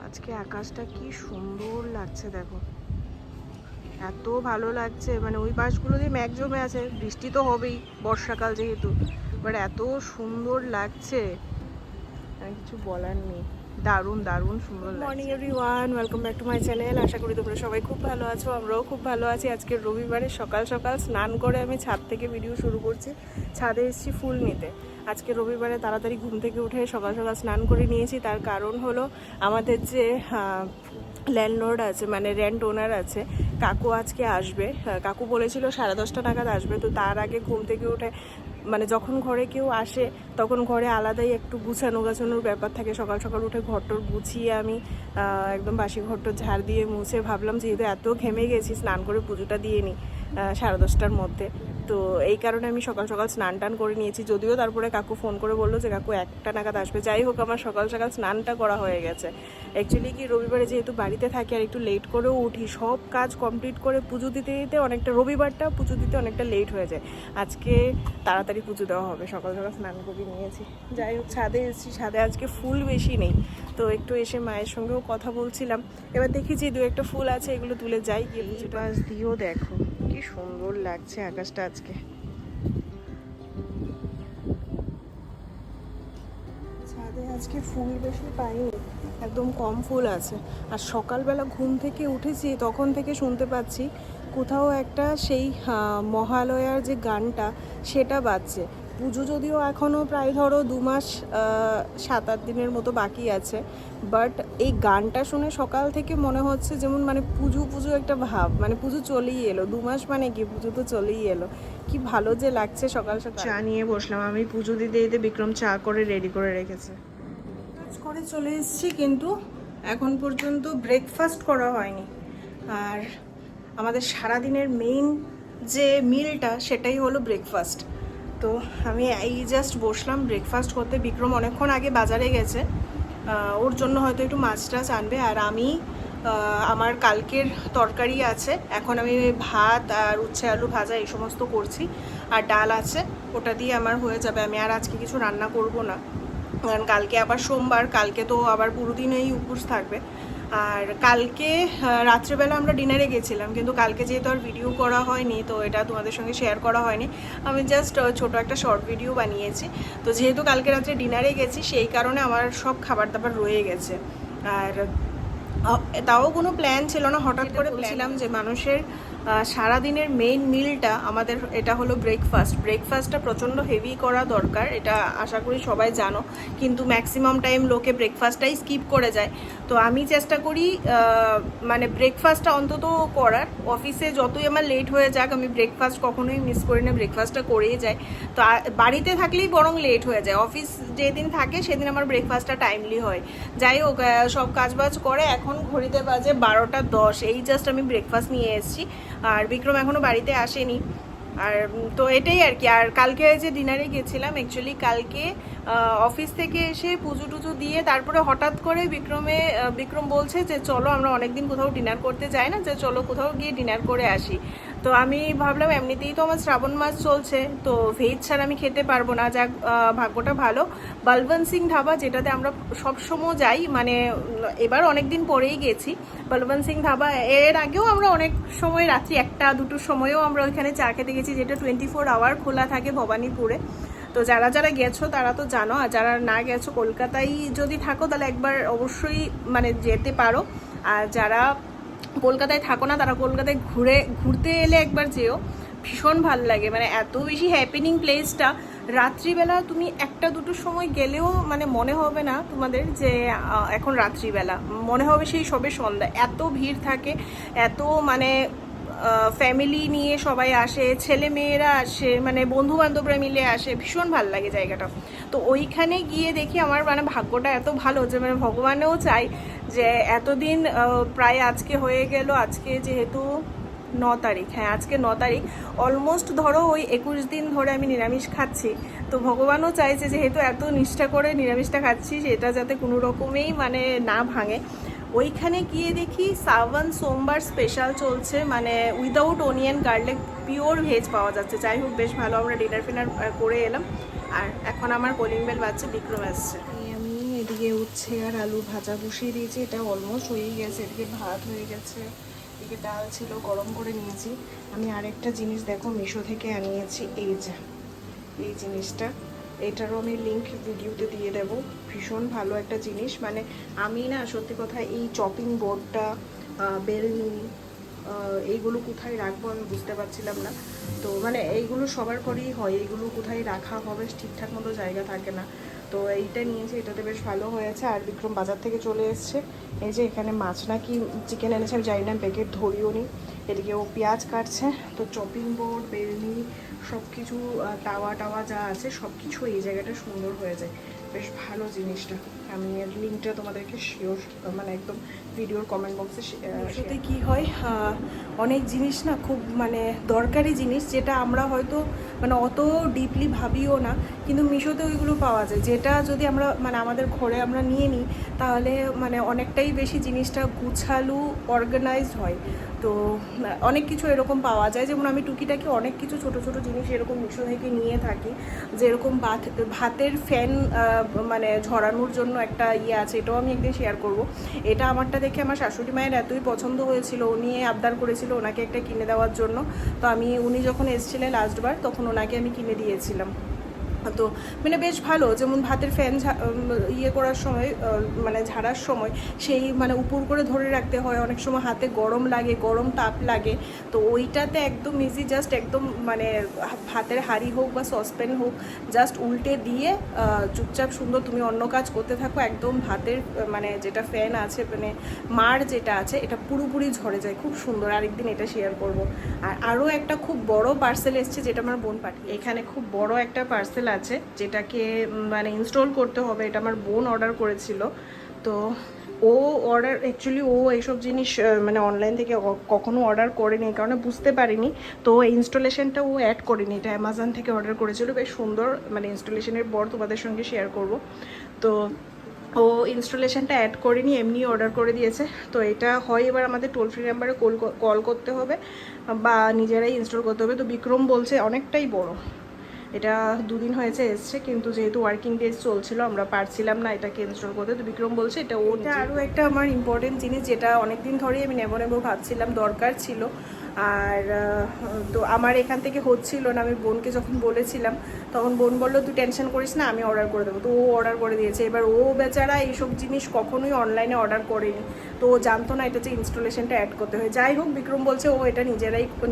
আজকে আকাশটা কি সুন্দর লাগছে দেখো, এত ভালো লাগছে। মানে ওই পাশগুলো দিয়ে মেঘ জমে আছে, বৃষ্টি তো হবেই বর্ষাকাল যেহেতু, বাট এত সুন্দর লাগছে আর কিছু বলার নেই। দারুণ দারুণ সুন্দর লাগছে। Morning everyone, welcome back to my channel. আশা করি তোমরা সবাই খুব ভালো আছো, আমরাও খুব ভালো আছি। আজকে রবিবারে সকাল সকাল স্নান করে আমি ছাদ থেকে ভিডিও শুরু করছি। ছাদে এসেছি ফুল নিতে। আজকে রবিবারে তাড়াতাড়ি ঘুম থেকে উঠে সকাল সকাল স্নান করে নিয়েছি। তার কারণ হলো আমাদের যে ল্যান্ডলর্ড আছে, মানে রেন্ট ওনার আছে, কাকু আজকে আসবে। কাকু বলেছিল 10:30 নাগাদ আসবে। তো তার আগে ঘুম থেকে উঠে, মানে যখন ঘরে কেউ আসে তখন ঘরে আলাদাই একটু গুছানোর ব্যাপার থাকে। সকাল সকাল উঠে ঘরটর গুছিয়ে আমি একদম বাসি ঘরটর ঝাড় দিয়ে মুছে ভাবলাম যেহেতু এত ঘেমে গেছি, স্নান করে পুজোটা দিয়ে নিই 10:30টার মধ্যে। তো এই কারণে আমি সকাল সকাল স্নান টান করে নিয়েছি। যদিও তারপরে কাকু ফোন করে বললো যে কাকু 1টা নাগাদ আসবে। যাই হোক, আমার সকাল সকাল স্নানটা করা হয়ে গেছে। অ্যাকচুয়ালি কি, রবিবারে যেহেতু বাড়িতে থাকি আর একটু লেট করেও উঠি, সব কাজ কমপ্লিট করে পুজো দিতে দিতে অনেকটা, রবিবারটা পুজো দিতে অনেকটা লেট হয়ে যায়। আজকে তাড়াতাড়ি পুজো দেওয়া হবে, সকাল সকাল স্নান করে নিয়েছি। যাই হোক, ছাদে এসেছি। ছাদে আজকে ফুল বেশি নেই, তো একটু এসে মায়ের সঙ্গেও কথা বলছিলাম। এবার দেখি যে 2-1টা ফুল আছে, এগুলো তুলে যাই গিয়ে পুজো পাশ দিয়েও দেখো কি সুন্দর লাগছে আকাশটা আজকে। ছাদে আজকে ফুল বেশি পাইনি, একদম কম ফুল আছে। আর সকালবেলা ঘুম থেকে উঠেছি তখন থেকে শুনতে পাচ্ছি কোথাও একটা সেই মহালয়ার যে গানটা সেটা বাজছে। পুজো যদিও এখনও প্রায় ধরো 2 মাস 7-8 দিনের মতো বাকি আছে, বাট এই গানটা শুনে সকাল থেকে মনে হচ্ছে যেমন মানে পুজো একটা ভাব, মানে পুজো চলেই এলো। 2 মাস মানে কি, পুজো তো চলেই এলো। কি ভালো যে লাগছে সকাল সকাল। চা নিয়ে বসলাম আমি, পুজো দিতে দিতে বিক্রম চা করে রেডি করে রেখেছে। কাজ করে চলে এসেছি, কিন্তু এখন পর্যন্ত ব্রেকফাস্ট করা হয়নি। আর আমাদের সারাদিনের মেইন যে মিলটা সেটাই হলো ব্রেকফাস্ট। তো আমি এই জাস্ট বসলাম ব্রেকফাস্ট করতে। বিক্রম অনেকক্ষণ আগে বাজারে গেছে, ওর জন্য হয়তো একটু মাছ টাছ আনবে। আর আমি আমার কালকের তরকারি আছে, এখন আমি ভাত আর উচ্ছে আলু ভাজা এই সমস্ত করছি। আর ডাল আছে, ওটা দিয়ে আমার হয়ে যাবে। আমি আর আজকে কিছু রান্না করব না, কারণ কালকে আবার সোমবার, কালকে তো আবার পুরো দিনেই উপোস থাকবে। আর কালকে রাত্রেবেলা আমরা ডিনারে গেছিলাম, কিন্তু কালকে যেহেতু আর ভিডিও করা হয়নি, তো এটা তোমাদের সঙ্গে শেয়ার করা হয়নি। আমি জাস্ট ছোট একটা শর্ট ভিডিও বানিয়েছি। তো যেহেতু কালকে রাত্রে ডিনারে গেছি, সেই কারণে আমার সব খাবার দাবার রয়ে গেছে। আর তাও কোনো প্ল্যান ছিল না, হঠাৎ করে বলছিলাম যে মানুষের সারাদিনের মেইন মিলটা আমাদের এটা হলো ব্রেকফাস্ট। ব্রেকফাস্টটা প্রচণ্ড হেভি করা দরকার, এটা আশা করি সবাই জানো, কিন্তু ম্যাক্সিমাম টাইম লোকে ব্রেকফাস্টটাই স্কিপ করে যায়। তো আমি চেষ্টা করি মানে ব্রেকফাস্টটা অন্তত করার। অফিসে যতই আমার লেট হয়ে যাক, আমি ব্রেকফাস্ট কখনোই মিস করি না, ব্রেকফাস্টটা করেই যাই। তো বাড়িতে থাকলেই বরং লেট হয়ে যায়, অফিস যেদিন থাকে সেদিন আমার ব্রেকফাস্টটা টাইমলি হয়। যাই হোক, সব কাজবাজ করে এখন ঘড়িতে বাজে 12:10, এই জাস্ট আমি ব্রেকফাস্ট নিয়ে এসেছি। আর বিক্রম এখনও বাড়িতে আসেনি। আর তো এটাই আর কি। আর কালকে যে ডিনারে গেছিলাম, অ্যাকচুয়ালি কালকে অফিস থেকে এসে পুজো টুজো দিয়ে তারপরে হঠাৎ করে বিক্রম বলছে যে চলো, আমরা অনেকদিন কোথাও ডিনার করতে যাই না, যে চলো কোথাও গিয়ে ডিনার করে আসি। তো আমি ভাবলাম এমনিতেই তো আমার শ্রাবণ মাস চলছে, তো ভেজ ছাড়া আমি খেতে পারবো না। যাক, ভাগ্যটা ভালো, বলবন্ত সিং ধাবা, যেটাতে আমরা সবসময় যাই, মানে এবার অনেক দিন পরেই গেছি বলবন্ত সিং ধাবা। এর আগেও আমরা অনেক সময় রাত্রি 1-2টোর সময়ও আমরা ওইখানে চা খেতে গেছি, যেটা 24 আওয়ার খোলা থাকে ভবানীপুরে। তো যারা যারা গেছো তারা তো জানো, আর যারা না গেছো কলকাতায় যদি থাকো তাহলে একবার অবশ্যই মানে যেতে পারো। আর যারা কলকাতায় থাকো না, তারা কলকাতায় ঘুরতে এলে একবার যেও, ভীষণ ভালো লাগে। মানে এত বেশি হ্যাপেনিং প্লেসটা, রাত্রিবেলা তুমি 1-2টোর সময় গেলেও মানে মনে হবে না তোমাদের যে এখন রাত্রিবেলা, মনে হবে সেই সবে সন্ধ্যা। এত ভিড় থাকে, এত মানে ফ্যামিলি নিয়ে সবাই আসে, ছেলে মেয়েরা আসে, মানে বন্ধু বান্ধবরা মিলে আসে, ভীষণ ভালো লাগে জায়গাটা। তো ওইখানে গিয়ে দেখি আমার মানে ভাগ্যটা এত ভালো যে মানে ভগবানেও চাই যে এতদিন প্রায় আজকে হয়ে গেল, আজকে যেহেতু 9 তারিখ, হ্যাঁ আজকে 9 তারিখ, অলমোস্ট ধরো ওই 21 দিন ধরে আমি নিরামিষ খাচ্ছি। তো ভগবানও চাইছে যেহেতু এত নিষ্ঠা করে নিরামিষটা খাচ্ছি, সেটা যাতে কোনো রকমেই মানে না ভাঙে। ওইখানে গিয়ে দেখি শ্রাবণ সোমবার স্পেশাল চলছে, মানে without onion garlic pure veg পাওয়া যাচ্ছে। যাই হোক, বেশ ভালো, আমরা ডিনার ফিনার করে এলাম। আর এখন আমার কলিং বেল বাজছে, বিক্রম আসছে। আমি এদিকে এদিকে উচ্ছে আর আলু ভাজা বসিয়ে দিয়েছি, এটা অলমোস্ট হয়েই গেছে। এদিকে ভাত হয়ে গেছে, এদিকে ডাল ছিল গরম করে নিয়েছি। আমি আরেকটা জিনিস দেখো মিশো থেকে আনিয়েছি, এই যে এই জিনিসটা, এটারও আমি লিঙ্ক ভিডিওতে দিয়ে দেব। ভীষণ ভালো একটা জিনিস, মানে আমি না সত্যি কথা এই চপিং বোর্ডটা, বেলনি, এইগুলো কোথায় রাখবো আমি বুঝতে পারছিলাম না। তো মানে এইগুলো সবার ঘরেই হয়, এইগুলো কোথায় রাখা হবে ঠিকঠাক মতো জায়গা থাকে না। তো এইটা নিয়েছি, এটাতে বেশ ভালো হয়েছে। আর বিক্রম বাজার থেকে চলে এসছে, এই যে এখানে মাছ নাকি চিকেন এনেছে, আমি জানি না, প্যাকেট ধরিও নি। এদিকে ও পেঁয়াজ কাটছে। তো চপিং বোর্ড, বেলনি, সব কিছু, তাওয়া টাওয়া যা আছে সব কিছু এই জায়গাটা সুন্দর হয়ে যায়। বেশ ভালো জিনিসটা। আমি এর লিঙ্কটা তোমাদেরকে শিওর, মানে একদম ভিডিওর কমেন্ট বক্সে। সাথে কি হয়, অনেক জিনিস না খুব মানে দরকারি জিনিস, যেটা আমরা হয়তো মানে অত ডিপলি ভাবিও না, কিন্তু মিশোতে ওইগুলো পাওয়া যায়, যেটা যদি আমরা মানে আমাদের ঘরে আমরা নিয়ে নিই তাহলে মানে অনেকটাই বেশি জিনিসটা গুছালু, অর্গানাইজড হয়। তো অনেক কিছু এরকম পাওয়া যায়, যেমন আমি টুকিটাকি অনেক কিছু ছোট ছোট জিনিস এরকম মিশো থেকে নিয়ে থাকি। যেরকম ভাতের ফ্যান মানে ঝরানোর জন্য একটা ইয়ে আছে, এটাও আমি একদিন শেয়ার করব। এটা আমারটা দেখে আমার শাশুড়ি মায়ের এতই পছন্দ হয়েছিল, উনি আবদার করেছিল ওনাকে একটা কিনে দেওয়ার জন্য। তো উনি যখন এসেছিলেন লাস্টবার তখন ওনাকে আমি কিনে দিয়েছিলাম। তো মানে বেশ ভালো, যেমন ভাতের ফ্যান ইয়ে করার সময় মানে ঝাড়ার সময় সেই মানে উপর করে ধরে রাখতে হয়, অনেক সময় হাতে গরম লাগে, গরম তাপ লাগে। তো ওইটাতে একদম ইজি, জাস্ট একদম মানে ভাতের হাঁড়ি হোক বা সসপ্যান হোক, জাস্ট উল্টে দিয়ে চুপচাপ সুন্দর তুমি অন্য কাজ করতে থাকো, একদম ভাতের মানে যেটা ফ্যান আছে মানে মার যেটা আছে এটা পুরোপুরি ঝরে যায়, খুব সুন্দর। আরেকদিন এটা শেয়ার করব। আর আরও একটা খুব বড় পার্সেল এসছে, যেটা আমার বোন পাঠিয়ে, এখানে খুব বড় একটা পার্সেল আছে যেটাকে মানে ইনস্টল করতে হবে, এটা আমার বোন অর্ডার করেছিল। তো ও অর্ডার, অ্যাকচুয়ালি ও এইসব জিনিস মানে অনলাইন থেকে কখনো অর্ডার করেনি, কারণ বুঝতে পারিনি। তো ইনস্টলেশনটা ও অ্যাড করেনি, এটা অ্যামাজন থেকে অর্ডার করেছিল, বেশ সুন্দর। মানে ইনস্টলেশনের পর তোমাদের সঙ্গে শেয়ার করব। তো ও ইনস্টলেশনটা অ্যাড করেনি, এমনি অর্ডার করে দিয়েছে। তো এটা হয় এবার আমাদের টোল ফ্রি নাম্বারে কল করতে হবে বা নিজেরাই ইনস্টল করতে হবে। তো বিক্রম বলছে অনেকটাই বড়, এটা 2 দিন হয়েছে এসছে, কিন্তু যেহেতু ওয়ার্কিং ডেজ চলছিল আমরা পারছিলাম না এটাকে ইনস্টল করতে। তো বিক্রম বলছে এটা আরও একটা আমার ইম্পর্টেন্ট জিনিস, যেটা অনেক দিন ধরেই আমি নেবো নেবো ভাবছিলাম, দরকার ছিল। আর তো আমার এখান থেকে হচ্ছিল না, আমি বোনকে যখন বলেছিলাম তখন বোন বললো তুই টেনশন করিস না, আমি অর্ডার করে দেবো। তো ও অর্ডার করে দিয়েছে। এবার ও বেচারা এইসব জিনিস কখনোই অনলাইনে অর্ডার করেনি, তো ও জানতো না এটা যে ইনস্টলেশনটা অ্যাড করতে হয়। যাই হোক, বিক্রম বলছে ও এটা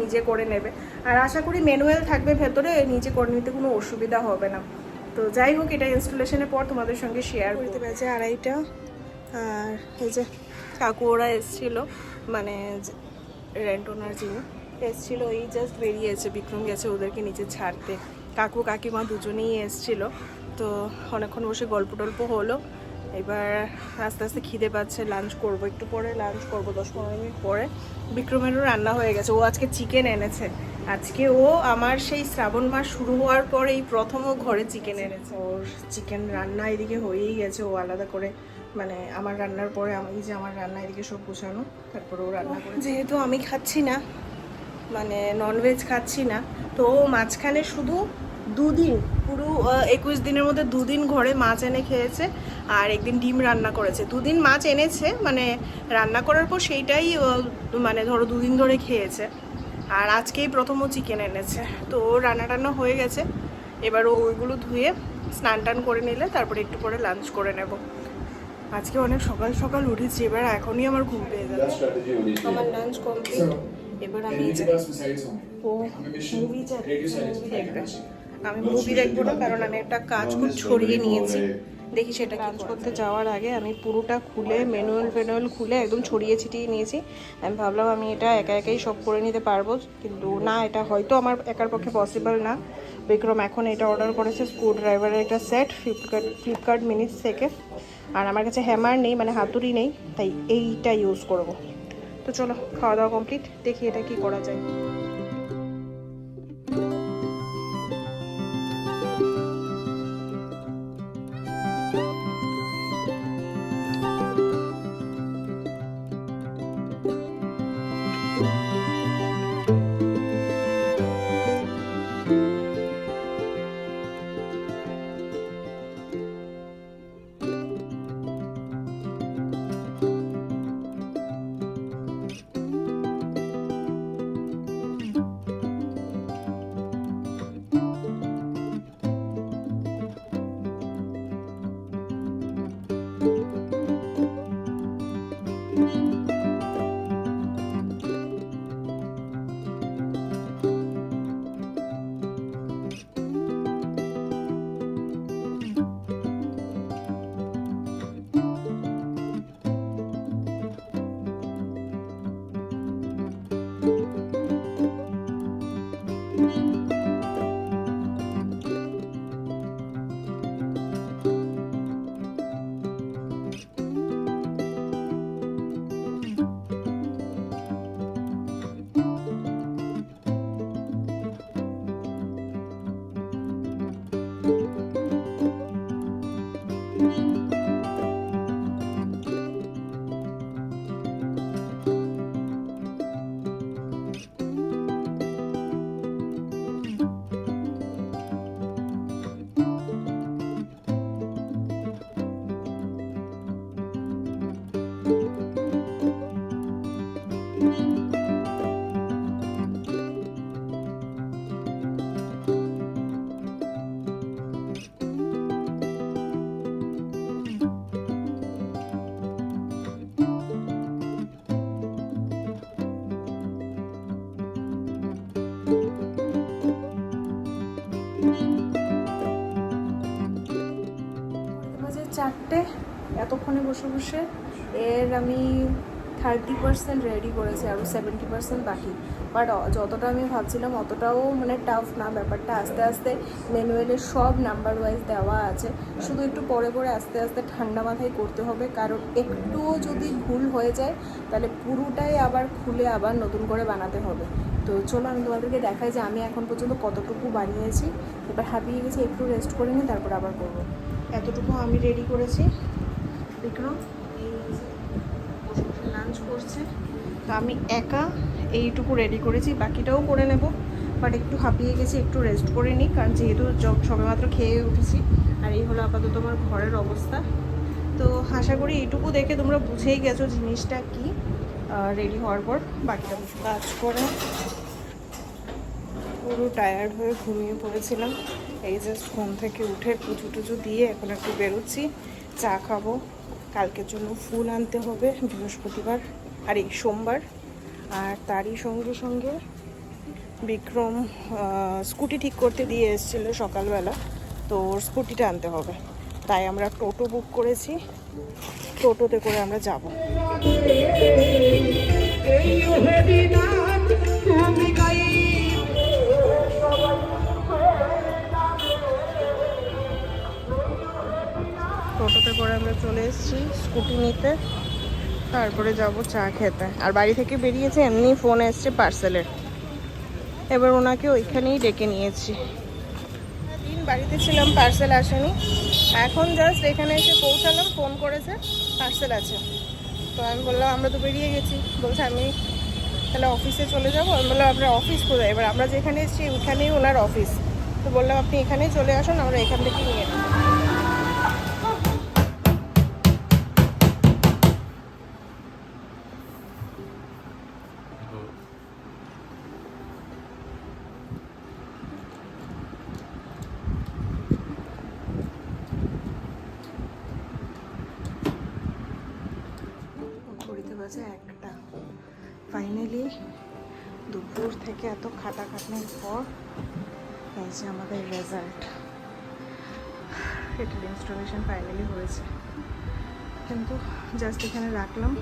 নিজে করে নেবে, আর আশা করি ম্যানুয়াল থাকবে ভেতরে, নিজে করে নিতে কোনো অসুবিধা হবে না। তো যাই হোক, এটা ইনস্টলেশনের পর তোমাদের সঙ্গে শেয়ার করতে পেরেছে। 2:30, আর এই যে কাকু ওরা এসেছিলো, মানে রেন্ট ওনার যিনি এসেছিলো, এই জাস্ট বেরিয়েছে, বিক্রম গেছে ওদেরকে নিচে ছাড়তে। কাকু কাকিমা দুজনেই এসেছিলো। তো অনেকক্ষণ বসে গল্প টল্প হলো। এবার আস্তে আস্তে খিদে পাচ্ছে, লাঞ্চ করব, একটু পরে লাঞ্চ করব, 10-15 মিনিট পরে। বিক্রমেরও রান্না হয়ে গেছে, ও আজকে চিকেন এনেছে। আজকে ও আমার সেই শ্রাবণ মাস শুরু হওয়ার পর এই প্রথম ও ঘরে চিকেন এনেছে। ওর চিকেন রান্না এদিকে হয়েই গেছে, ও আলাদা করে মানে আমার রান্নার পরে আমার রান্না এদিকে সব গোছানো, তারপরে ও রান্না করে। যেহেতু আমি খাচ্ছি না, মানে ননভেজ খাচ্ছি না, তো মাঝখানে শুধু 2 দিন, পুরো 21 দিনের মধ্যে 2 দিন ঘরে মাছ এনে খেয়েছে, আর একদিন ডিম রান্না করেছে। 2 দিন মাছ এনেছে, মানে রান্না করার পর সেইটাই মানে ধরো 2 দিন ধরে খেয়েছে। আর আজকেই প্রথমও চিকেন এনেছে। তো রান্না টান্না হয়ে গেছে, এবার ওইগুলো ধুয়ে স্নান টান করে নিলে তারপরে একটু পরে লাঞ্চ করে নেব। আজকে অনেক সকাল সকাল উঠেছি, এবার এখনই আমার ঘুম পেয়ে যাচ্ছে। আমার লাঞ্চ কমপ্লিট, এবার আমি ও মুভি দেখবে। আমি মুভি দেখবো না, কারণ আমি একটা কাজ খুব ছড়িয়ে নিয়েছি, দেখি সেটা কাজ করতে যাওয়ার আগে আমি পুরোটা খুলে ম্যানুয়াল খুলে একদম ছড়িয়ে ছিটিয়ে নিয়েছি। আমি ভাবলাম আমি এটা একা একাই সব করে নিতে পারবো, কিন্তু না, এটা হয়তো আমার একার পক্ষে পসিবল না। বিক্রম এখন এটা অর্ডার করেছে, স্ক্রু ড্রাইভারের একটা সেট ফ্লিপকার্ট মিনিটস থেকে। আর আমার কাছে হ্যামার নেই, মানে হাতুড়ি নেই, তাই এইটা ইউজ করব। তো চলো, খাওয়া দাওয়া কমপ্লিট, দেখি এটা কি করা যায়। এতক্ষণে বসে বসে এর আমি 30% রেডি করেছি, আরও 70% বাকি। বাট যতটা আমি ভাবছিলাম অতটাও মানে টাফ না ব্যাপারটা। আস্তে আস্তে ম্যানুয়ালে সব নাম্বার ওয়াইজ দেওয়া আছে, শুধু একটু পরে পরে আস্তে আস্তে ঠান্ডা মাথায় করতে হবে, কারণ একটুও যদি ভুল হয়ে যায় তাহলে পুরোটাই আবার খুলে আবার নতুন করে বানাতে হবে। তো চলো আমি তোমাদেরকে দেখাই যে আমি এখন পর্যন্ত কতটুকু বানিয়েছি। এবার হাঁপিয়ে গেছি, একটু রেস্ট করে নিই, তারপর আবার করবো। এতটুকু আমি রেডি করেছি। বিক্রম এই লাঞ্চ করছে, তো আমি একা এইটুকু রেডি করেছি, বাকিটাও করে নেব। বাট একটু হাঁপিয়ে গেছি, একটু রেস্ট করে নিই, কারণ যেহেতু সবেমাত্র খেয়ে উঠেছি। আর এই হলো আপাতত আমার ঘরের অবস্থা। তো আশা করি এইটুকু দেখে তোমরা বুঝেই গেছো জিনিসটা কি। রেডি হওয়ার পর বাকিটা কাজ করে পুরো টায়ার্ড হয়ে ঘুমিয়ে পড়েছিলাম। এই জাস্ট ঘুম থেকে উঠে পুজো টুজো দিয়ে এখন একটু বেরোচ্ছি, চা খাবো। কালকের জন্য ফুল আনতে হবে বৃহস্পতিবার আর এই সোমবার। আর তারই সঙ্গে সঙ্গে বিক্রম স্কুটি ঠিক করতে দিয়ে এসেছিল সকালবেলা, তো ওর স্কুটিটা আনতে হবে। তাই আমরা টোটো বুক করেছি, টোটোতে করে আমরা যাব। টোটোতে করে আমরা চলে এসেছি স্কুটি নিতে, তারপরে যাব চা খেতে। আর বাড়ি থেকে বেরিয়েছে, এমনি ফোন এসছে পার্সেলের, এবার ওনাকে ওইখানেই ডেকে নিয়েছি। দিন বাড়িতে ছিলাম, পার্সেল আসেনি, এখন জাস্ট এখানে এসে পৌঁছালাম, ফোন করেছে পার্সেল আছে। তো আমি বললাম আমরা তো বেরিয়ে গেছি, বলছে আমি তাহলে অফিসে চলে যাবো। আমি বললাম আপনার অফিস কোথায়? এবার আমরা যেখানে এসেছি ওইখানেই ওনার অফিস। তো বললাম আপনি এখানেই চলে আসুন, আমরা এখান থেকে নিয়ে নেব। ঘড়িতে বাজে 1টা। ফাইনালি দুপুর থেকে এত খাটাখাটনির পর এই যে আমাদের রেজাল্ট। এটার ইনস্টলেশন ফাইনালি হয়েছে, কিন্তু জাস্ট এখানে রাখলাম।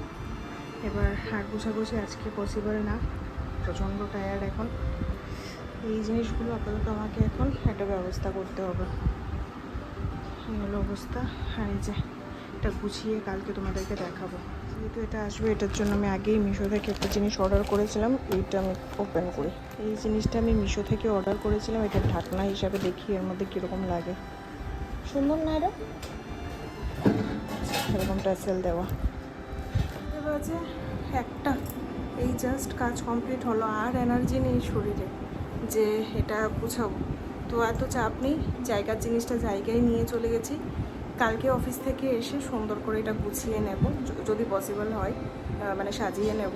এবার হাড় গোছাগুছি আজকে পসিবল না, প্রচণ্ড টায়ার্ড এখন। এই জিনিসগুলো আপাতত আমাকে এখন একটা ব্যবস্থা করতে হবে। এই হলো অবস্থা। আর এই যে এটা গুছিয়ে কালকে তোমাদেরকে দেখাবো। যেহেতু এটা আসবে, এটার জন্য আমি আগেই মিশো থেকে একটা জিনিস অর্ডার করেছিলাম। এইটা আমি ওপেন করি। এই জিনিসটা আমি মিশো থেকে অর্ডার করেছিলাম, এটা ঢাকনা হিসাবে। দেখি এর মধ্যে কীরকম লাগে। সুন্দর না এটা? এরকম টাসেল দেওয়া। বাজে 1টা, এই জাস্ট কাজ কমপ্লিট হলো। আর এনার্জি নেই শরীরে যে এটা গুছাবো। তো এত চাপ নেই, জায়গার জিনিসটা জায়গায় নিয়ে চলে গেছি। কালকে অফিস থেকে এসে সুন্দর করে এটা গুছিয়ে নেব, যদি পসিবল হয়, মানে সাজিয়ে নেব।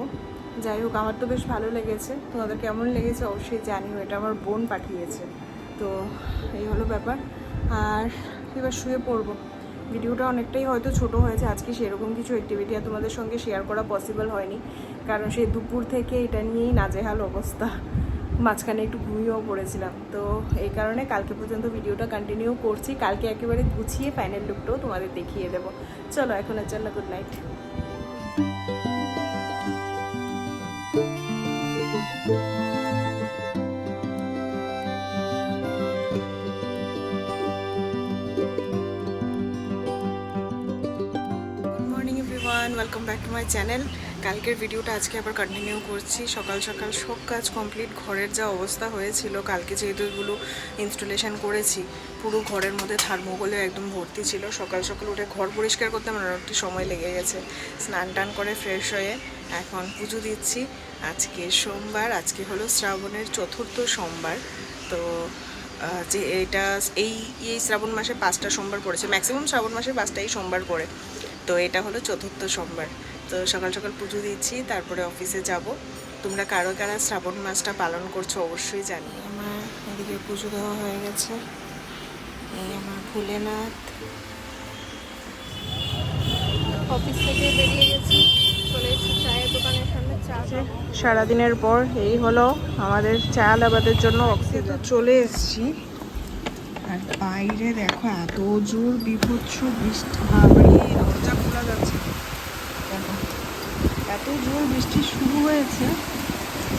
যাই হোক, আমার তো বেশ ভালো লেগেছে। তোমাদের কেমন লেগেছে অবশ্যই জানিও। এটা আমার বোন পাঠিয়েছে। তো এই হলো ব্যাপার। আর এবার শুয়ে পড়বো। ভিডিওটা অনেকটাই হয়তো ছোট হয়েছে আজকে, সেরকম কিছু অ্যাক্টিভিটি আর তোমাদের সঙ্গে শেয়ার করা পসিবল হয়নি, কারণ সেই দুপুর থেকে এটা নিয়েই নাজেহাল অবস্থা। মাঝখানে একটু ঘুমিয়েও পড়েছিলাম। তো এই কারণে কালকে পর্যন্ত ভিডিওটা কন্টিনিউ করছি। কালকে একেবারে গুছিয়ে ফাইনাল লুকটাও তোমাদের দেখিয়ে দেবো। চলো এখনের জন্য good night. Welcome back to my channel. কালকের ভিডিওটা আজকে আবার কন্টিনিউ করছি। সকাল সকাল সব কাজ কমপ্লিট। ঘরের যা অবস্থা হয়েছিল কালকে, যেহেতু এগুলো ইনস্টলেশন করেছি, পুরো ঘরের মধ্যে থার্মোকলে একদম ভর্তি ছিল। সকাল সকাল উঠে ঘর পরিষ্কার করতে আমার একটু সময় লেগে গেছে। স্নান টান করে ফ্রেশ হয়ে এখন পুজো দিচ্ছি। আজকে সোমবার, আজকে হলো শ্রাবণের 4র্থ সোমবার। তো যে এটা এই শ্রাবণ মাসে 5টা সোমবার পড়েছে, ম্যাক্সিমাম শ্রাবণ মাসে 5টাই সোমবার পড়ে। তো এটা হলো 4র্থ সোমবার। তো সকাল সকাল পুজো দিচ্ছি, তারপরে অফিসে যাব। তোমরা কারা কারা শ্রাবণ মাসটা পালন করছো অবশ্যই জানি। আমার এদিকে পুজো দেওয়া হয়ে গেছে। এই আমার ভোলেনাথ। অফিস থেকে বেরিয়ে গেছি, চলে এসেছি চায়ের দোকানের সামনে চা। সারাদিনের পর এই হলো আমাদের চা লাবাদের জন্য অক্সিজেন। চলে এসেছি, আর বাইরে দেখো এত জোর বিভৎস বৃষ্টি। বাবারে, দরজা আওয়াজ আছে। দেখো এত জোর বৃষ্টি শুরু হয়েছে,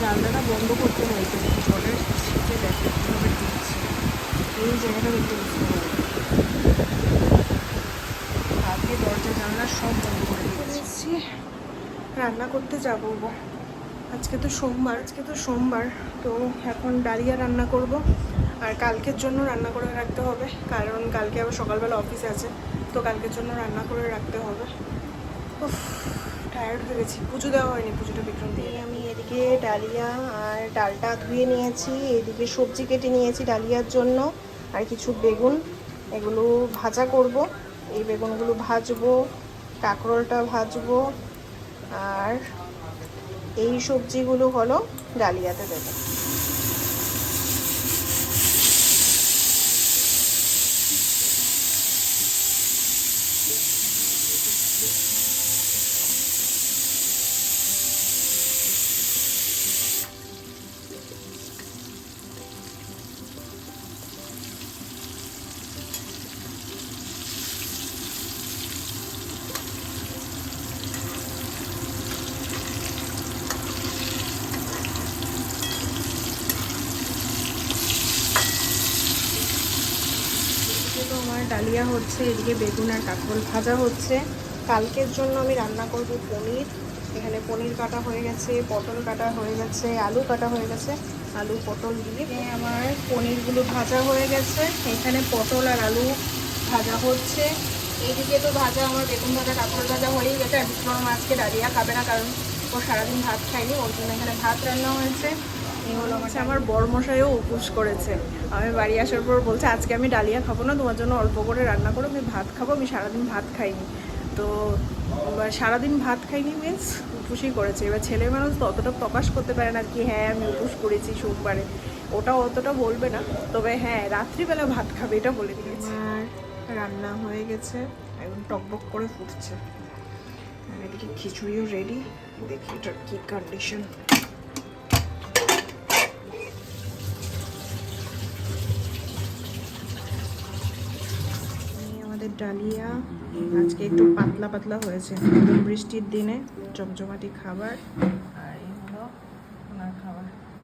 জানলাটা বন্ধ করতে হয়েছে। জলের ছিটে দেখো কীভাবে দিচ্ছে, এই জায়গাটা দেখতে বুঝতে পারবে। আজকে দরজা জানলা সব বন্ধ করে দিয়েছি। রান্না করতে যাবো আজকে তো সোমবার, তো এখন ডালিয়া রান্না করব। আর কালকের জন্য রান্না করে রাখতে হবে, কারণ কালকে আবার সকালবেলা অফিস আছে, তো কালকের জন্য রান্না করে রাখতে হবে। উফ, টায়ার্ড হয়ে গেছি। পুজো দেওয়া হয়নি, পুজোটা বিক্রম দিয়ে। আমি এদিকে ডালিয়া আর ডালটা ধুয়ে নিয়েছি, এদিকে সবজি কেটে নিয়েছি ডালিয়ার জন্য, আর কিছু বেগুন, এগুলো ভাজা করব। এই বেগুনগুলো ভাজবো, কাঁকরোলটা ভাজবো, আর এই সবজিগুলো হলো ডালিয়াতে দেবো। তো আমার ডালিয়া হচ্ছে, এদিকে বেগুন আর কাঁকরোল ভাজা হচ্ছে। কালকের জন্য আমি রান্না করব পনির। এখানে পনির কাটা হয়ে গেছে, পটল কাটা হয়ে গেছে, আলু কাটা হয়ে গেছে। আলু পটল দিয়ে আমার পনিরগুলো ভাজা হয়ে গেছে। এখানে পটল আর আলু ভাজা হচ্ছে। এইদিকে তো ভাজা আমার বেগুন ভাজা কাঁকরোল ভাজা হয়েই গেছে। আর বিক্রম আজকে ডালিয়া খাবে না, কারণ ও সারাদিন ভাত খায়নি, ওর জন্য এখানে ভাত রান্না হয়েছে। এই হলো আমার বরমশাইও উপোস করেছে। আমি বাড়ি আসার পর বলছে আজকে আমি ডালিয়া খাবো না, তোমার জন্য অল্প করে রান্না করো, আমি ভাত খাবো, আমি সারাদিন ভাত খাইনি। তো সারাদিন ভাত খাইনি মিন্স উপোসই করেছে। এবার ছেলে মানুষ তো অতটা প্রকাশ করতে পারে না কি হ্যাঁ আমি উপোস করেছি সোমবারে, ওটা অতটা বলবে না, তবে হ্যাঁ রাত্রিবেলা ভাত খাবে এটা বলে দিয়েছে। আর রান্না হয়ে গেছে, একদম টকবক করে ফুটছে। আর এদিকে খিচুড়িও রেডি, দেখি এটার কী কন্ডিশন। ডালিয়া আজকে একটু পাতলা পাতলা হয়েছে, একদম বৃষ্টির দিনে জমজমাটি খাবার।